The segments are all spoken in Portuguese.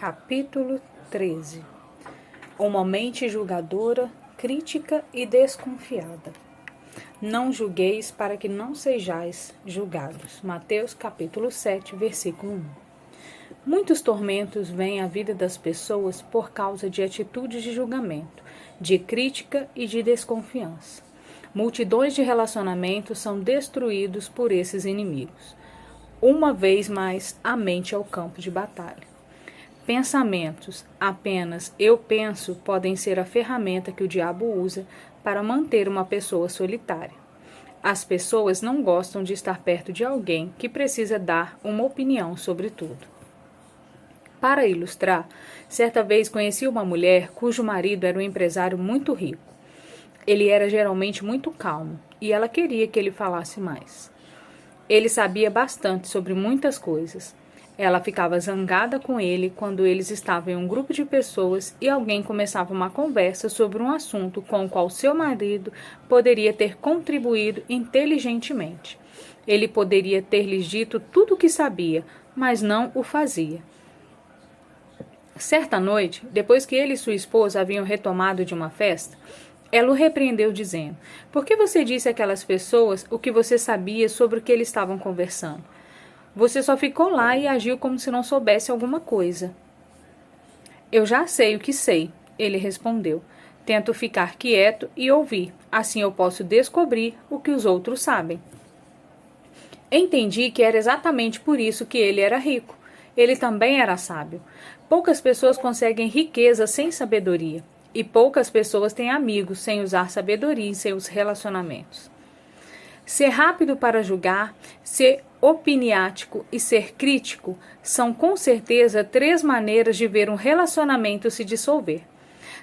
Capítulo 13. Uma mente julgadora, crítica e desconfiada. Não julgueis para que não sejais julgados. Mateus capítulo 7, versículo 1. Muitos tormentos vêm à vida das pessoas por causa de atitudes de julgamento, de crítica e de desconfiança. Multidões de relacionamentos são destruídos por esses inimigos. Uma vez mais, a mente é o campo de batalha. Pensamentos, apenas eu penso, podem ser a ferramenta que o diabo usa para manter uma pessoa solitária. As pessoas não gostam de estar perto de alguém que precisa dar uma opinião sobre tudo. Para ilustrar, certa vez conheci uma mulher cujo marido era um empresário muito rico. Ele era geralmente muito calmo e ela queria que ele falasse mais. Ele sabia bastante sobre muitas coisas. Ela ficava zangada com ele quando eles estavam em um grupo de pessoas e alguém começava uma conversa sobre um assunto com o qual seu marido poderia ter contribuído inteligentemente. Ele poderia ter lhes dito tudo o que sabia, mas não o fazia. Certa noite, depois que ele e sua esposa haviam retomado de uma festa, ela o repreendeu dizendo: "Por que você disse àquelas pessoas o que você sabia sobre o que eles estavam conversando? Você só ficou lá e agiu como se não soubesse alguma coisa." "Eu já sei o que sei," ele respondeu. "Tento ficar quieto e ouvir. Assim eu posso descobrir o que os outros sabem." Entendi que era exatamente por isso que ele era rico. Ele também era sábio. Poucas pessoas conseguem riqueza sem sabedoria. E poucas pessoas têm amigos sem usar sabedoria em seus relacionamentos. Ser rápido para julgar, ser opiniático e ser crítico são com certeza 3 maneiras de ver um relacionamento se dissolver.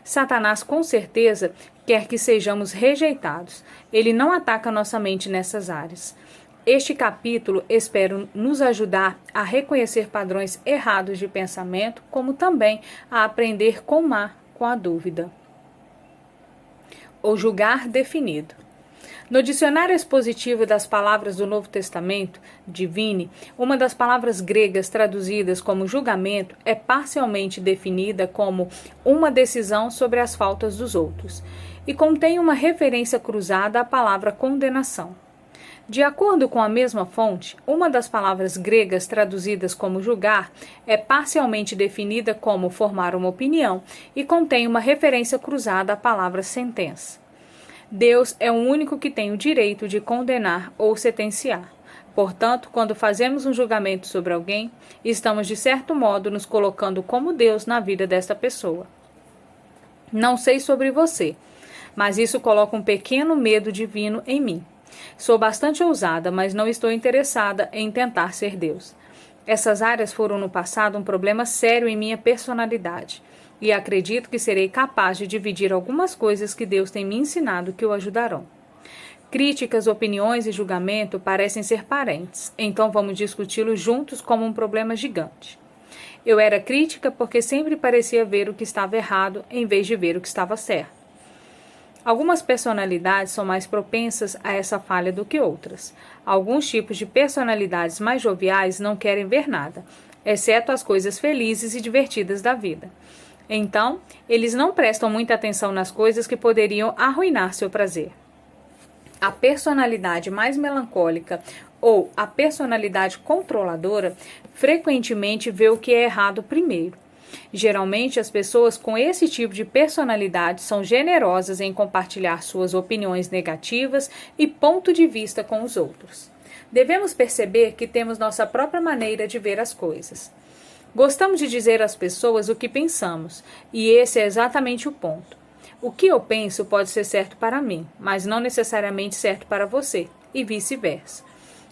Satanás com certeza quer que sejamos rejeitados. Ele não ataca nossa mente nessas áreas. Este capítulo espero nos ajudar a reconhecer padrões errados de pensamento, como também a aprender com a dúvida. O julgar definido. No dicionário expositivo das palavras do Novo Testamento, Divine, uma das palavras gregas traduzidas como julgamento é parcialmente definida como uma decisão sobre as faltas dos outros e contém uma referência cruzada à palavra condenação. De acordo com a mesma fonte, uma das palavras gregas traduzidas como julgar é parcialmente definida como formar uma opinião e contém uma referência cruzada à palavra sentença. Deus é o único que tem o direito de condenar ou sentenciar. Portanto, quando fazemos um julgamento sobre alguém, estamos de certo modo nos colocando como Deus na vida desta pessoa. Não sei sobre você, mas isso coloca um pequeno medo divino em mim. Sou bastante ousada, mas não estou interessada em tentar ser Deus. Essas áreas foram no passado um problema sério em minha personalidade, e acredito que serei capaz de dividir algumas coisas que Deus tem me ensinado que o ajudarão. Críticas, opiniões e julgamento parecem ser parentes, então vamos discuti-los juntos como um problema gigante. Eu era crítica porque sempre parecia ver o que estava errado em vez de ver o que estava certo. Algumas personalidades são mais propensas a essa falha do que outras. Alguns tipos de personalidades mais joviais não querem ver nada, exceto as coisas felizes e divertidas da vida. Então, eles não prestam muita atenção nas coisas que poderiam arruinar seu prazer. A personalidade mais melancólica ou a personalidade controladora frequentemente vê o que é errado primeiro. Geralmente, as pessoas com esse tipo de personalidade são generosas em compartilhar suas opiniões negativas e ponto de vista com os outros. Devemos perceber que temos nossa própria maneira de ver as coisas. Gostamos de dizer às pessoas o que pensamos, e esse é exatamente o ponto. O que eu penso pode ser certo para mim, mas não necessariamente certo para você, e vice-versa.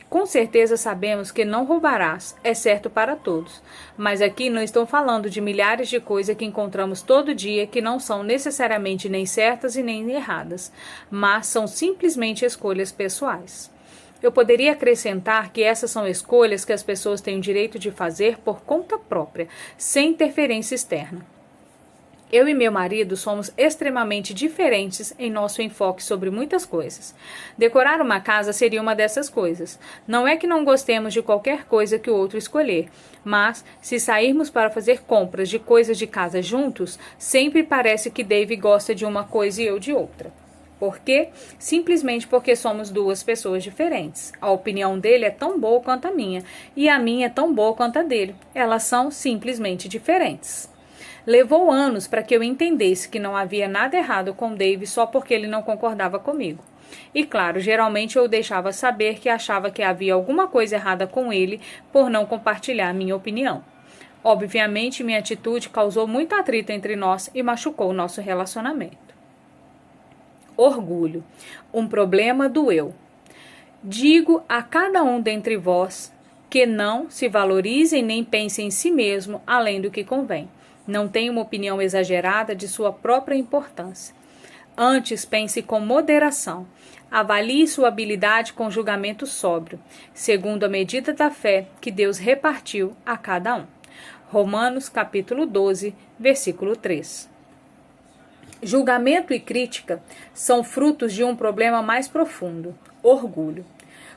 Com certeza sabemos que não roubarás é certo para todos, mas aqui não estou falando de milhares de coisas que encontramos todo dia que não são necessariamente nem certas e nem erradas, mas são simplesmente escolhas pessoais. Eu poderia acrescentar que essas são escolhas que as pessoas têm o direito de fazer por conta própria, sem interferência externa. Eu e meu marido somos extremamente diferentes em nosso enfoque sobre muitas coisas. Decorar uma casa seria uma dessas coisas. Não é que não gostemos de qualquer coisa que o outro escolher, mas se sairmos para fazer compras de coisas de casa juntos, sempre parece que Dave gosta de uma coisa e eu de outra. Por quê? Simplesmente porque somos duas pessoas diferentes. A opinião dele é tão boa quanto a minha, e a minha é tão boa quanto a dele. Elas são simplesmente diferentes. Levou anos para que eu entendesse que não havia nada errado com Dave só porque ele não concordava comigo. E claro, geralmente eu o deixava saber que achava que havia alguma coisa errada com ele por não compartilhar minha opinião. Obviamente, minha atitude causou muito atrito entre nós e machucou o nosso relacionamento. Orgulho, um problema do eu. Digo a cada um dentre vós que não se valorize nem pense em si mesmo além do que convém. Não tenha uma opinião exagerada de sua própria importância. Antes, pense com moderação. Avalie sua habilidade com julgamento sóbrio, segundo a medida da fé que Deus repartiu a cada um. Romanos capítulo 12, versículo 3. Julgamento e crítica são frutos de um problema mais profundo, orgulho.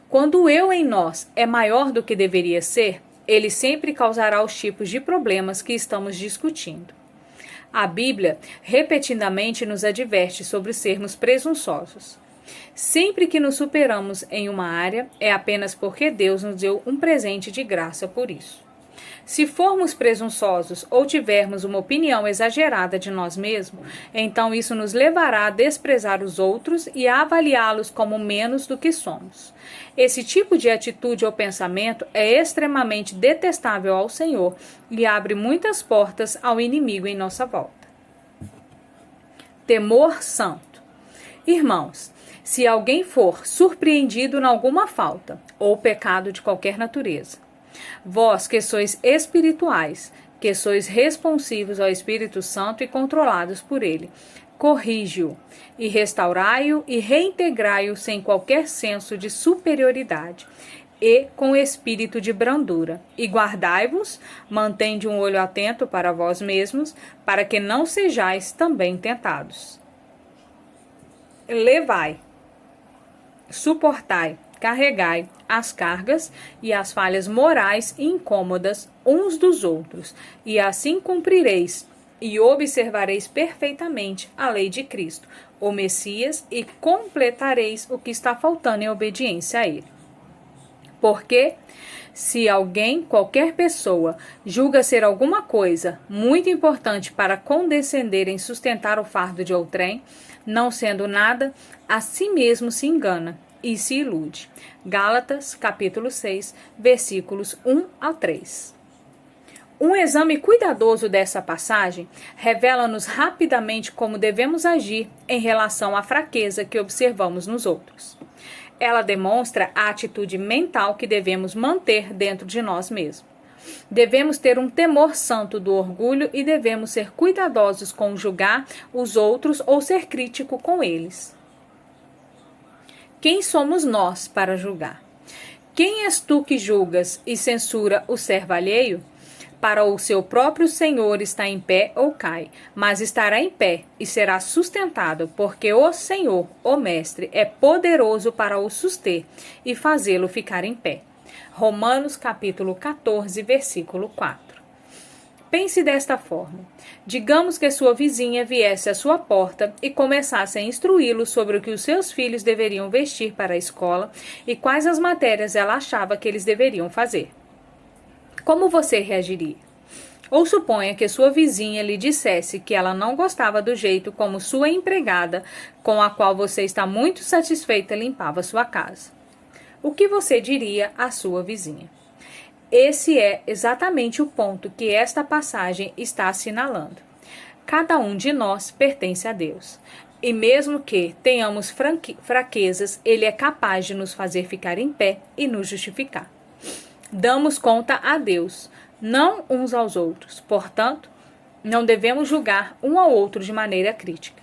Quando o eu em nós é maior do que deveria ser, ele sempre causará os tipos de problemas que estamos discutindo. A Bíblia repetidamente nos adverte sobre sermos presunçosos. Sempre que nos superamos em uma área, é apenas porque Deus nos deu um presente de graça por isso. Se formos presunçosos ou tivermos uma opinião exagerada de nós mesmos, então isso nos levará a desprezar os outros e a avaliá-los como menos do que somos. Esse tipo de atitude ou pensamento é extremamente detestável ao Senhor e abre muitas portas ao inimigo em nossa volta. Temor santo. Irmãos, se alguém for surpreendido em alguma falta ou pecado de qualquer natureza, vós que sois espirituais, que sois responsivos ao Espírito Santo e controlados por ele, corrige-o e restaurai-o e reintegrai-o sem qualquer senso de superioridade e com espírito de brandura. E guardai-vos, mantende um olho atento para vós mesmos, para que não sejais também tentados. Levai, suportai, carregai as cargas e as falhas morais e incômodas uns dos outros, e assim cumprireis e observareis perfeitamente a lei de Cristo, o Messias, e completareis o que está faltando em obediência a ele. Porque, se alguém, qualquer pessoa, julga ser alguma coisa muito importante para condescender em sustentar o fardo de outrem, não sendo nada, a si mesmo se engana e se ilude. Gálatas, capítulo 6, versículos 1 a 3. Um exame cuidadoso dessa passagem revela-nos rapidamente como devemos agir em relação à fraqueza que observamos nos outros. Ela demonstra a atitude mental que devemos manter dentro de nós mesmos. Devemos ter um temor santo do orgulho e devemos ser cuidadosos com julgar os outros ou ser crítico com eles. Quem somos nós para julgar? Quem és tu que julgas e censura o servo alheio? Para o seu próprio Senhor está em pé ou cai, mas estará em pé e será sustentado, porque o Senhor, o Mestre, é poderoso para o suster e fazê-lo ficar em pé. Romanos capítulo 14, versículo 4. Pense desta forma. Digamos que sua vizinha viesse à sua porta e começasse a instruí-lo sobre o que os seus filhos deveriam vestir para a escola e quais as matérias ela achava que eles deveriam fazer. Como você reagiria? Ou suponha que sua vizinha lhe dissesse que ela não gostava do jeito como sua empregada, com a qual você está muito satisfeita, limpava sua casa. O que você diria à sua vizinha? Esse é exatamente o ponto que esta passagem está assinalando. Cada um de nós pertence a Deus. E mesmo que tenhamos fraquezas, Ele é capaz de nos fazer ficar em pé e nos justificar. Damos conta a Deus, não uns aos outros. Portanto, não devemos julgar um ao outro de maneira crítica.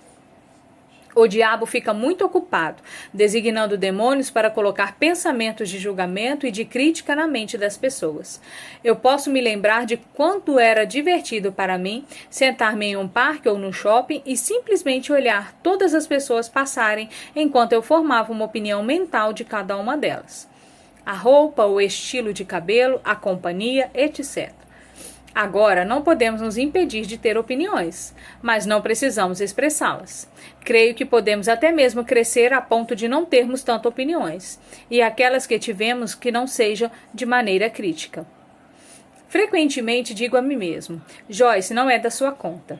O diabo fica muito ocupado, designando demônios para colocar pensamentos de julgamento e de crítica na mente das pessoas. Eu posso me lembrar de quanto era divertido para mim sentar-me em um parque ou no shopping e simplesmente olhar todas as pessoas passarem enquanto eu formava uma opinião mental de cada uma delas. A roupa, o estilo de cabelo, a companhia, etc. Agora, não podemos nos impedir de ter opiniões, mas não precisamos expressá-las. Creio que podemos até mesmo crescer a ponto de não termos tantas opiniões, e aquelas que tivemos que não sejam de maneira crítica. Frequentemente digo a mim mesmo, Joyce, não é da sua conta.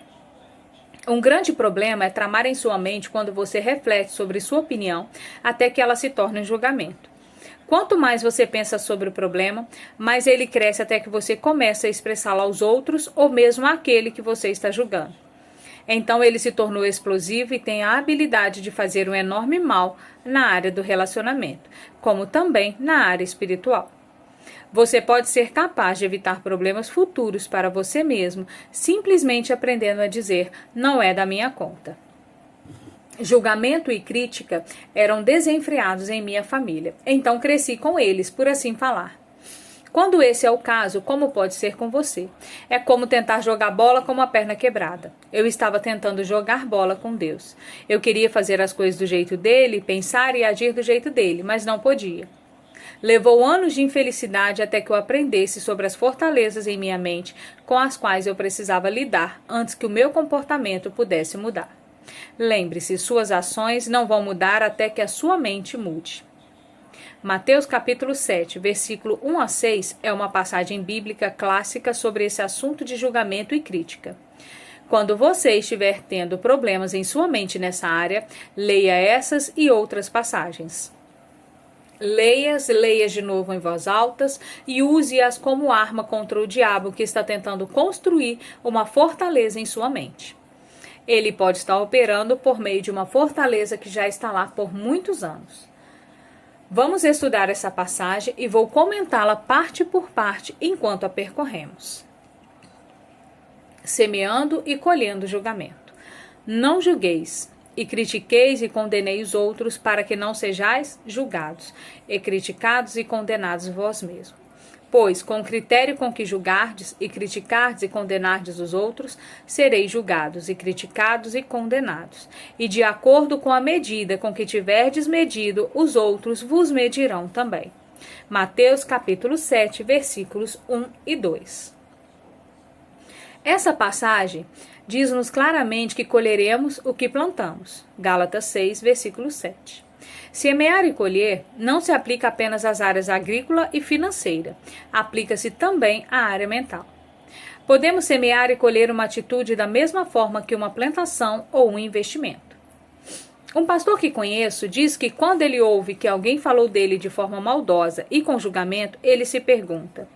Um grande problema é tramar em sua mente quando você reflete sobre sua opinião até que ela se torne um julgamento. Quanto mais você pensa sobre o problema, mais ele cresce até que você começa a expressá-lo aos outros ou mesmo àquele que você está julgando. Então ele se tornou explosivo e tem a habilidade de fazer um enorme mal na área do relacionamento, como também na área espiritual. Você pode ser capaz de evitar problemas futuros para você mesmo, simplesmente aprendendo a dizer, não é da minha conta. Julgamento e crítica eram desenfreados em minha família, então cresci com eles, por assim falar. Quando esse é o caso, como pode ser com você? É como tentar jogar bola com uma perna quebrada. Eu estava tentando jogar bola com Deus. Eu queria fazer as coisas do jeito dele, pensar e agir do jeito dele, mas não podia. Levou anos de infelicidade até que eu aprendesse sobre as fortalezas em minha mente com as quais eu precisava lidar antes que o meu comportamento pudesse mudar. Lembre-se, suas ações não vão mudar até que a sua mente mude. Mateus capítulo 7, versículo 1 a 6 é uma passagem bíblica clássica sobre esse assunto de julgamento e crítica. Quando você estiver tendo problemas em sua mente nessa área, leia essas e outras passagens. Leia de novo em voz alta e use-as como arma contra o diabo que está tentando construir uma fortaleza em sua mente. Ele pode estar operando por meio de uma fortaleza que já está lá por muitos anos. Vamos estudar essa passagem e vou comentá-la parte por parte enquanto a percorremos. Semeando e colhendo julgamento. Não julgueis, e critiqueis e condenei os outros, para que não sejais julgados, e criticados e condenados vós mesmos. Pois, com o critério com que julgardes, e criticardes e condenardes os outros, sereis julgados, e criticados e condenados. E de acordo com a medida com que tiverdes medido, os outros vos medirão também. Mateus capítulo 7, versículos 1 e 2. Essa passagem diz-nos claramente que colheremos o que plantamos. Gálatas 6, versículo 7. Semear e colher não se aplica apenas às áreas agrícola e financeira, aplica-se também à área mental. Podemos semear e colher uma atitude da mesma forma que uma plantação ou um investimento. Um pastor que conheço diz que quando ele ouve que alguém falou dele de forma maldosa e com julgamento, ele se pergunta: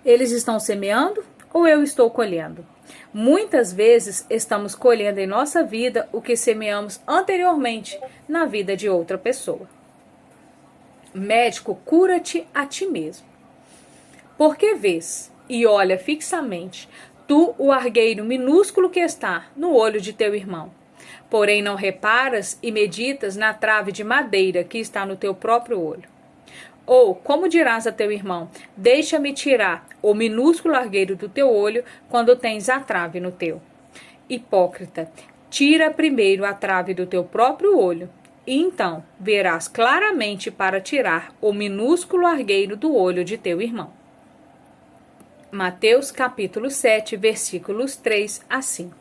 eles estão semeando ou eu estou colhendo? Muitas vezes estamos colhendo em nossa vida o que semeamos anteriormente na vida de outra pessoa. Médico, cura-te a ti mesmo. Porque vês e olha fixamente tu o argueiro minúsculo que está no olho de teu irmão, porém não reparas e meditas na trave de madeira que está no teu próprio olho. Ou, como dirás a teu irmão, deixa-me tirar o minúsculo argueiro do teu olho quando tens a trave no teu. Hipócrita, tira primeiro a trave do teu próprio olho, e então verás claramente para tirar o minúsculo argueiro do olho de teu irmão. Mateus capítulo 7, versículos 3 a 5.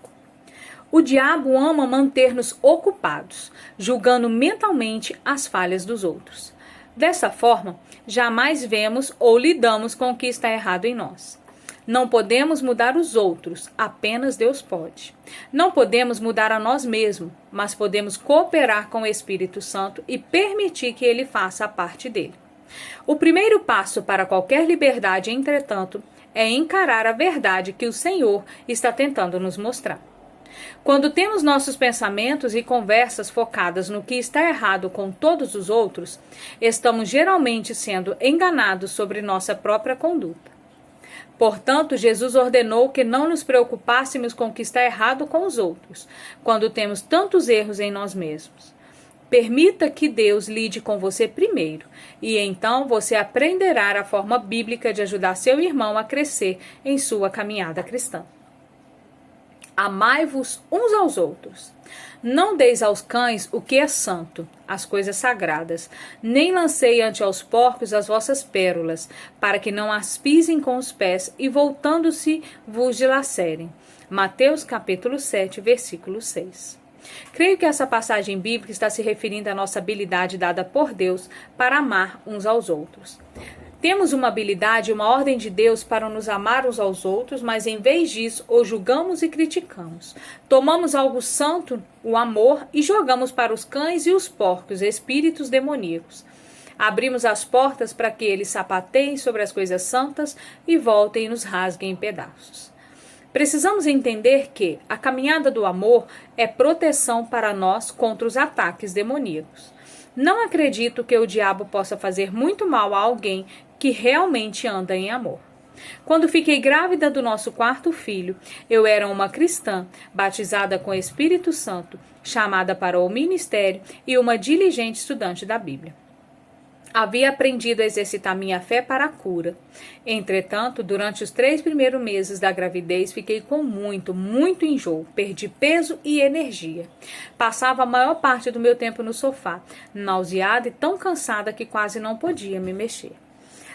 O diabo ama manter-nos ocupados, julgando mentalmente as falhas dos outros. Dessa forma, jamais vemos ou lidamos com o que está errado em nós. Não podemos mudar os outros, apenas Deus pode. Não podemos mudar a nós mesmos, mas podemos cooperar com o Espírito Santo e permitir que ele faça a parte dele. O primeiro passo para qualquer liberdade, entretanto, é encarar a verdade que o Senhor está tentando nos mostrar. Quando temos nossos pensamentos e conversas focadas no que está errado com todos os outros, estamos geralmente sendo enganados sobre nossa própria conduta. Portanto, Jesus ordenou que não nos preocupássemos com o que está errado com os outros, quando temos tantos erros em nós mesmos. Permita que Deus lide com você primeiro, e então você aprenderá a forma bíblica de ajudar seu irmão a crescer em sua caminhada cristã. Amai-vos uns aos outros. Não deis aos cães o que é santo, as coisas sagradas, nem lancei ante aos porcos as vossas pérolas, para que não as pisem com os pés e voltando-se vos dilacerem. Mateus capítulo 7, versículo 6. Creio que essa passagem bíblica está se referindo à nossa habilidade dada por Deus para amar uns aos outros. Temos uma habilidade e uma ordem de Deus para nos amar uns aos outros, mas em vez disso, o julgamos e criticamos. Tomamos algo santo, o amor, e jogamos para os cães e os porcos, espíritos demoníacos. Abrimos as portas para que eles sapateiem sobre as coisas santas e voltem e nos rasguem em pedaços. Precisamos entender que a caminhada do amor é proteção para nós contra os ataques demoníacos. Não acredito que o diabo possa fazer muito mal a alguém que realmente anda em amor. Quando fiquei grávida do nosso quarto filho, eu era uma cristã, batizada com o Espírito Santo, chamada para o ministério e uma diligente estudante da Bíblia. Havia aprendido a exercitar minha fé para a cura. Entretanto, durante os 3 primeiros meses da gravidez, fiquei com muito enjoo. Perdi peso e energia. Passava a maior parte do meu tempo no sofá, nauseada e tão cansada que quase não podia me mexer.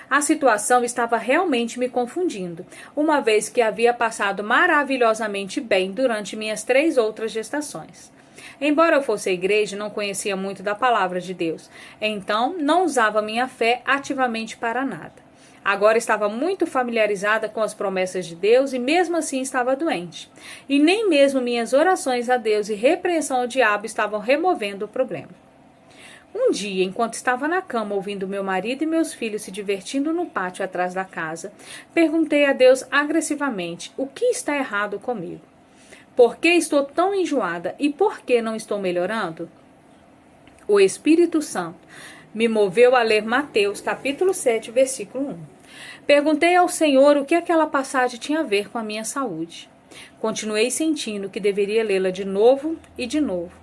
A situação estava realmente me confundindo, uma vez que havia passado maravilhosamente bem durante minhas 3 outras gestações. Embora eu fosse à igreja, não conhecia muito da palavra de Deus. Então, não usava minha fé ativamente para nada. Agora estava muito familiarizada com as promessas de Deus e mesmo assim estava doente. E nem mesmo minhas orações a Deus e repreensão ao diabo estavam removendo o problema. Um dia, enquanto estava na cama ouvindo meu marido e meus filhos se divertindo no pátio atrás da casa, perguntei a Deus agressivamente: o que está errado comigo? Por que estou tão enjoada e por que não estou melhorando? O Espírito Santo me moveu a ler Mateus capítulo 7, versículo 1. Perguntei ao Senhor o que aquela passagem tinha a ver com a minha saúde. Continuei sentindo que deveria lê-la de novo e de novo.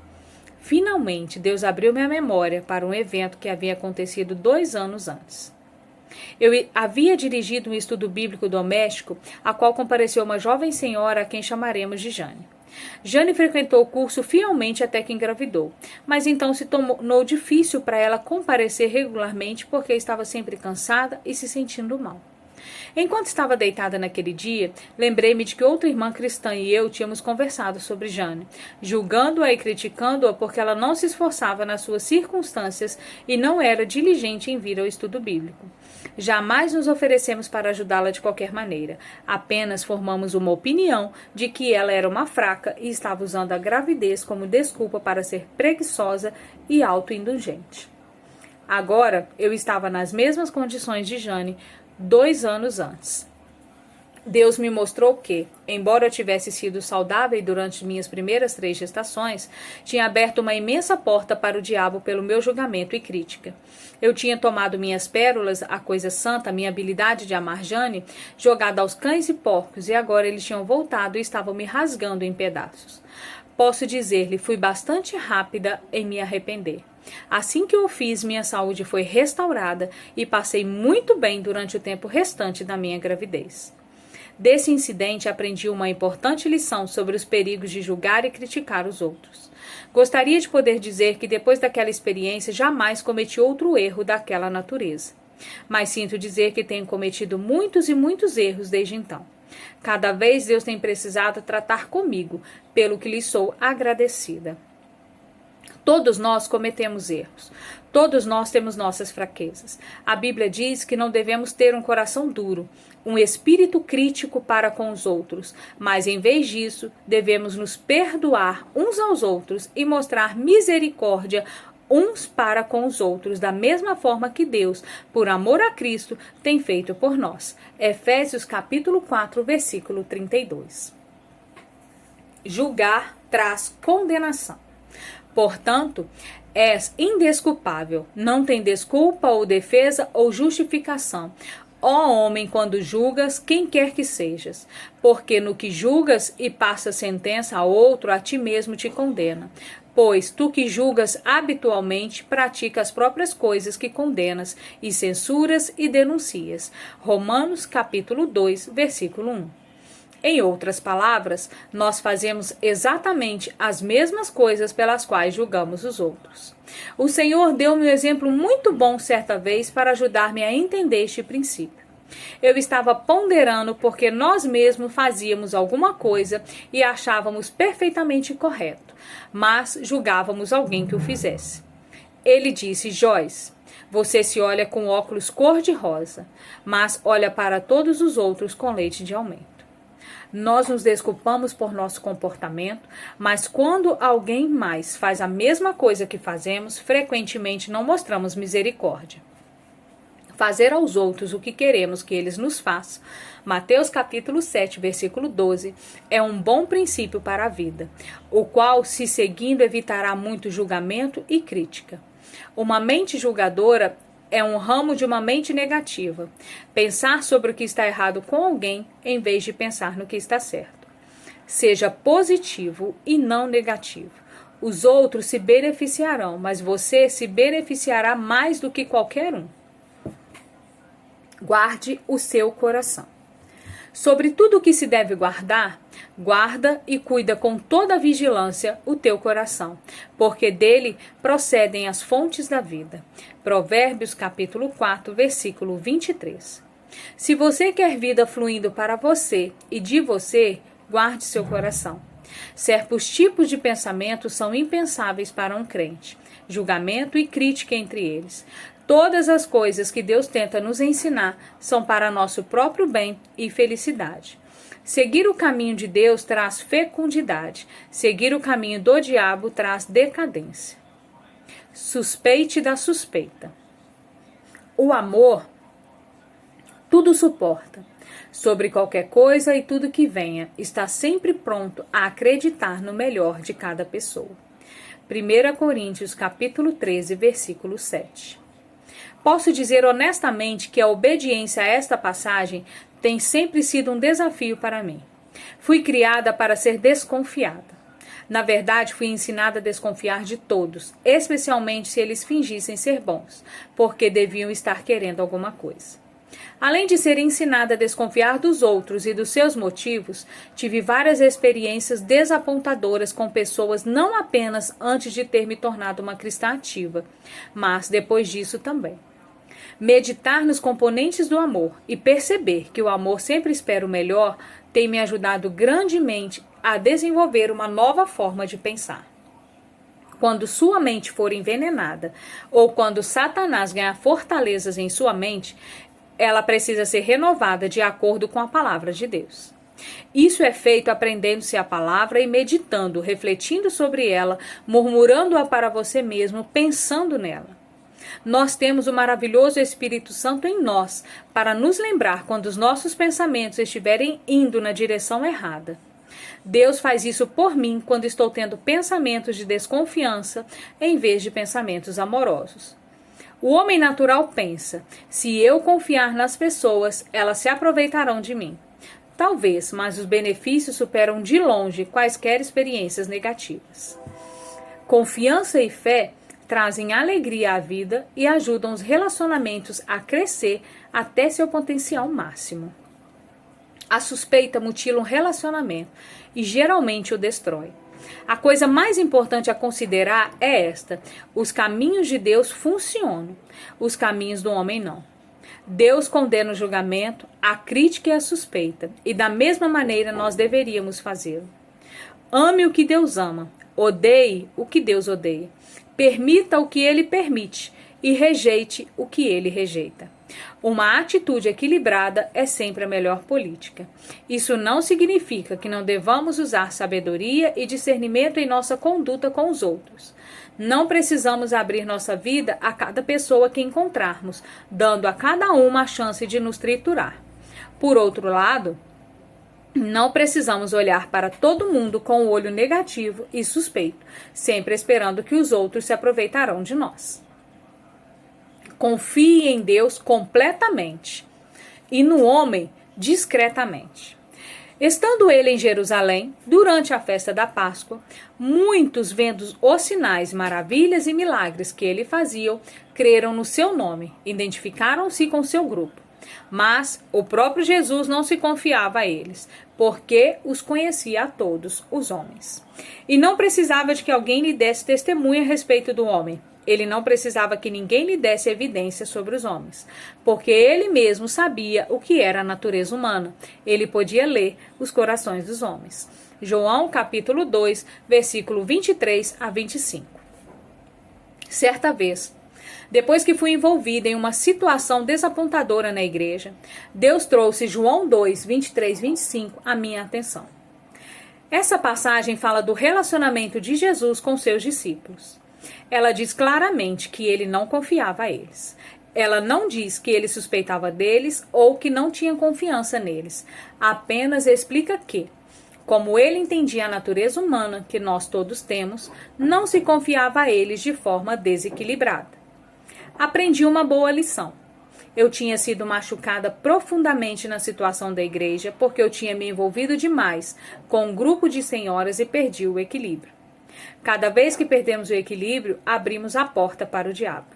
Finalmente, Deus abriu minha memória para um evento que havia acontecido 2 anos antes. Eu havia dirigido um estudo bíblico doméstico, a qual compareceu uma jovem senhora a quem chamaremos de Jane. Jane frequentou o curso fielmente até que engravidou, mas então se tornou difícil para ela comparecer regularmente porque estava sempre cansada e se sentindo mal. Enquanto estava deitada naquele dia, lembrei-me de que outra irmã cristã e eu tínhamos conversado sobre Jane, julgando-a e criticando-a porque ela não se esforçava nas suas circunstâncias e não era diligente em vir ao estudo bíblico. Jamais nos oferecemos para ajudá-la de qualquer maneira, apenas formamos uma opinião de que ela era uma fraca e estava usando a gravidez como desculpa para ser preguiçosa e autoindulgente. Agora, eu estava nas mesmas condições de Jane 2 anos antes. Deus me mostrou que, embora eu tivesse sido saudável durante minhas primeiras 3 gestações, tinha aberto uma imensa porta para o diabo pelo meu julgamento e crítica. Eu tinha tomado minhas pérolas, a coisa santa, minha habilidade de amar Jane, jogado aos cães e porcos, e agora eles tinham voltado e estavam me rasgando em pedaços. Posso dizer-lhe, fui bastante rápida em me arrepender. Assim que eu fiz, minha saúde foi restaurada e passei muito bem durante o tempo restante da minha gravidez. Desse incidente, aprendi uma importante lição sobre os perigos de julgar e criticar os outros. Gostaria de poder dizer que depois daquela experiência jamais cometi outro erro daquela natureza. Mas sinto dizer que tenho cometido muitos e muitos erros desde então. Cada vez Deus tem precisado tratar comigo, pelo que lhe sou agradecida. Todos nós cometemos erros. Todos nós temos nossas fraquezas. A Bíblia diz que não devemos ter um coração duro, um espírito crítico para com os outros, mas em vez disso, devemos nos perdoar uns aos outros e mostrar misericórdia uns para com os outros, da mesma forma que Deus, por amor a Cristo, tem feito por nós. Efésios capítulo 4, versículo 32. Julgar traz condenação. Portanto, és indesculpável, não tem desculpa ou defesa ou justificação. ó homem, quando julgas, quem quer que sejas, porque no que julgas e passa sentença a outro, a ti mesmo te condena. Pois tu que julgas habitualmente, pratica as próprias coisas que condenas, e censuras e denuncias. Romanos capítulo 2, versículo 1. Em outras palavras, nós fazemos exatamente as mesmas coisas pelas quais julgamos os outros. O Senhor deu-me um exemplo muito bom certa vez para ajudar-me a entender este princípio. Eu estava ponderando porque nós mesmos fazíamos alguma coisa e achávamos perfeitamente correto, mas julgávamos alguém que o fizesse. Ele disse: Joyce, você se olha com óculos cor-de-rosa, mas olha para todos os outros com leite de aumento. Nós nos desculpamos por nosso comportamento, mas quando alguém mais faz a mesma coisa que fazemos, frequentemente não mostramos misericórdia. Fazer aos outros o que queremos que eles nos façam, Mateus capítulo 7, versículo 12, é um bom princípio para a vida, o qual, se seguindo, evitará muito julgamento e crítica. Uma mente julgadora é um ramo de uma mente negativa. Pensar sobre o que está errado com alguém, em vez de pensar no que está certo. Seja positivo e não negativo. Os outros se beneficiarão, mas você se beneficiará mais do que qualquer um. Guarde o seu coração. Sobre tudo o que se deve guardar, guarda e cuida com toda vigilância o teu coração, porque dele procedem as fontes da vida. Provérbios capítulo 4, versículo 23. Se você quer vida fluindo para você e de você, guarde seu coração. Certos tipos de pensamentos são impensáveis para um crente. Julgamento e crítica entre eles. Todas as coisas que Deus tenta nos ensinar são para nosso próprio bem e felicidade. Seguir o caminho de Deus traz fecundidade. Seguir o caminho do diabo traz decadência. Suspeite da suspeita. O amor tudo suporta. Sobre qualquer coisa e tudo que venha, está sempre pronto a acreditar no melhor de cada pessoa. 1 Coríntios capítulo 13, versículo 7. Posso dizer honestamente que a obediência a esta passagem tem sempre sido um desafio para mim. Fui criada para ser desconfiada. Na verdade, fui ensinada a desconfiar de todos, especialmente se eles fingissem ser bons, porque deviam estar querendo alguma coisa. Além de ser ensinada a desconfiar dos outros e dos seus motivos, tive várias experiências desapontadoras com pessoas não apenas antes de ter me tornado uma cristã ativa, mas depois disso também. Meditar nos componentes do amor e perceber que o amor sempre espera o melhor tem me ajudado grandemente a desenvolver uma nova forma de pensar. Quando sua mente for envenenada ou quando Satanás ganhar fortalezas em sua mente, ela precisa ser renovada de acordo com a palavra de Deus. Isso é feito aprendendo-se a palavra e meditando, refletindo sobre ela, murmurando-a para você mesmo, pensando nela. Nós temos o maravilhoso Espírito Santo em nós para nos lembrar quando os nossos pensamentos estiverem indo na direção errada. Deus faz isso por mim quando estou tendo pensamentos de desconfiança em vez de pensamentos amorosos. O homem natural pensa: se eu confiar nas pessoas, elas se aproveitarão de mim. Talvez, mas os benefícios superam de longe quaisquer experiências negativas. Confiança e fé trazem alegria à vida e ajudam os relacionamentos a crescer até seu potencial máximo. A suspeita mutila um relacionamento e geralmente o destrói. A coisa mais importante a considerar é esta: os caminhos de Deus funcionam, os caminhos do homem não. Deus condena o julgamento, a crítica e a suspeita, e da mesma maneira nós deveríamos fazê-lo. Ame o que Deus ama, odeie o que Deus odeia. Permita o que ele permite e rejeite o que ele rejeita. Uma atitude equilibrada é sempre a melhor política. Isso não significa que não devamos usar sabedoria e discernimento em nossa conduta com os outros. Não precisamos abrir nossa vida a cada pessoa que encontrarmos, dando a cada uma a chance de nos triturar. Por outro lado, não precisamos olhar para todo mundo com o olho negativo e suspeito, sempre esperando que os outros se aproveitarão de nós. Confie em Deus completamente. e no homem discretamente. Estando ele em Jerusalém, durante a festa da Páscoa, muitos, vendo os sinais, maravilhas e milagres que ele fazia, creram no seu nome, identificaram-se com seu grupo. Mas o próprio Jesus não se confiava a eles, porque os conhecia a todos os homens. E não precisava de que alguém lhe desse testemunho a respeito do homem. Ele não precisava que ninguém lhe desse evidência sobre os homens, porque ele mesmo sabia o que era a natureza humana. Ele podia ler os corações dos homens. João capítulo 2, versículo 23 a 25. Certa vez, depois que fui envolvida em uma situação desapontadora na igreja, Deus trouxe João 2, 23 e 25 à minha atenção. Essa passagem fala do relacionamento de Jesus com seus discípulos. Ela diz claramente que ele não confiava a eles. Ela não diz que ele suspeitava deles ou que não tinha confiança neles. Apenas explica que, como ele entendia a natureza humana que nós todos temos, não se confiava a eles de forma desequilibrada. Aprendi uma boa lição. Eu tinha sido machucada profundamente na situação da igreja porque eu tinha me envolvido demais com um grupo de senhoras e perdi o equilíbrio. Cada vez que perdemos o equilíbrio, abrimos a porta para o diabo.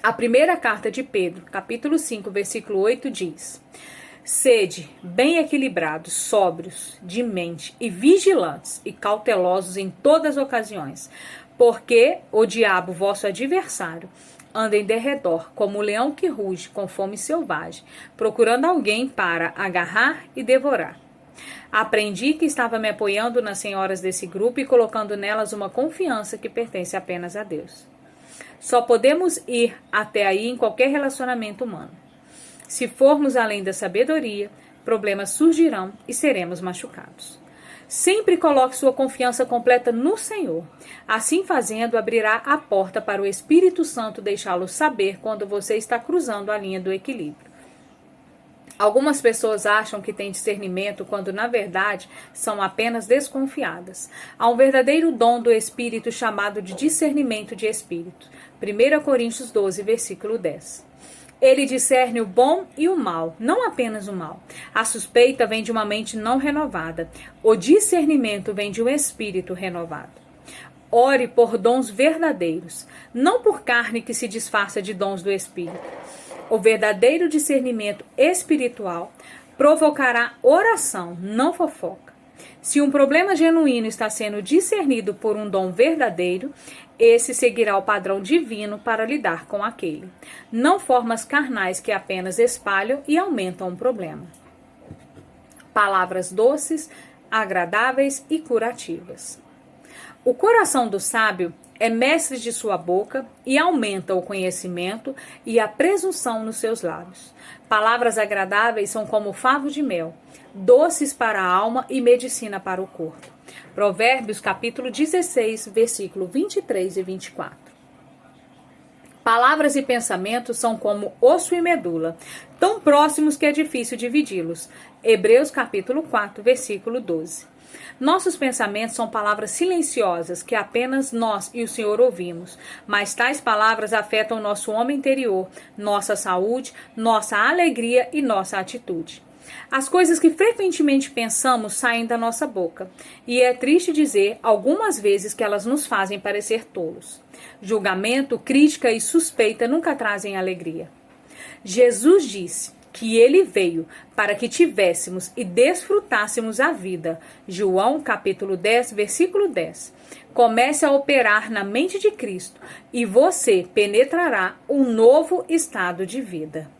A primeira carta de Pedro, capítulo 5, versículo 8, diz: Sede bem equilibrados, sóbrios de mente e vigilantes e cautelosos em todas as ocasiões, porque o diabo, vosso adversário, anda em derredor como o leão que ruge com fome selvagem, procurando alguém para agarrar e devorar. Aprendi que estava me apoiando nas senhoras desse grupo e colocando nelas uma confiança que pertence apenas a Deus. Só podemos ir até aí em qualquer relacionamento humano. Se formos além da sabedoria, problemas surgirão e seremos machucados. Sempre coloque sua confiança completa no Senhor. Assim fazendo, abrirá a porta para o Espírito Santo deixá-lo saber quando você está cruzando a linha do equilíbrio. Algumas pessoas acham que têm discernimento quando, na verdade, são apenas desconfiadas. Há um verdadeiro dom do Espírito chamado de discernimento de Espírito. 1 Coríntios 12, versículo 10. Ele discerne o bom e o mal, não apenas o mal. A suspeita vem de uma mente não renovada. O discernimento vem de um espírito renovado. Ore por dons verdadeiros, não por carne que se disfarça de dons do Espírito. O verdadeiro discernimento espiritual provocará oração, não fofoca. Se um problema genuíno está sendo discernido por um dom verdadeiro, esse seguirá o padrão divino para lidar com aquele. Não formas carnais que apenas espalham e aumentam o problema. Palavras doces, agradáveis e curativas. O coração do sábio é mestre de sua boca e aumenta o conhecimento e a presunção nos seus lábios. Palavras agradáveis são como favo de mel, doces para a alma e medicina para o corpo. Provérbios capítulo 16, versículo 23 e 24. Palavras e pensamentos são como osso e medula, tão próximos que é difícil dividi-los. Hebreus capítulo 4, versículo 12. Nossos pensamentos são palavras silenciosas que apenas nós e o Senhor ouvimos, mas tais palavras afetam nosso homem interior, nossa saúde, nossa alegria e nossa atitude. As coisas que frequentemente pensamos saem da nossa boca, e é triste dizer algumas vezes que elas nos fazem parecer tolos. Julgamento, crítica e suspeita nunca trazem alegria. Jesus disse que ele veio para que tivéssemos e desfrutássemos a vida. João capítulo 10, versículo 10. Comece a operar na mente de Cristo e você penetrará um novo estado de vida.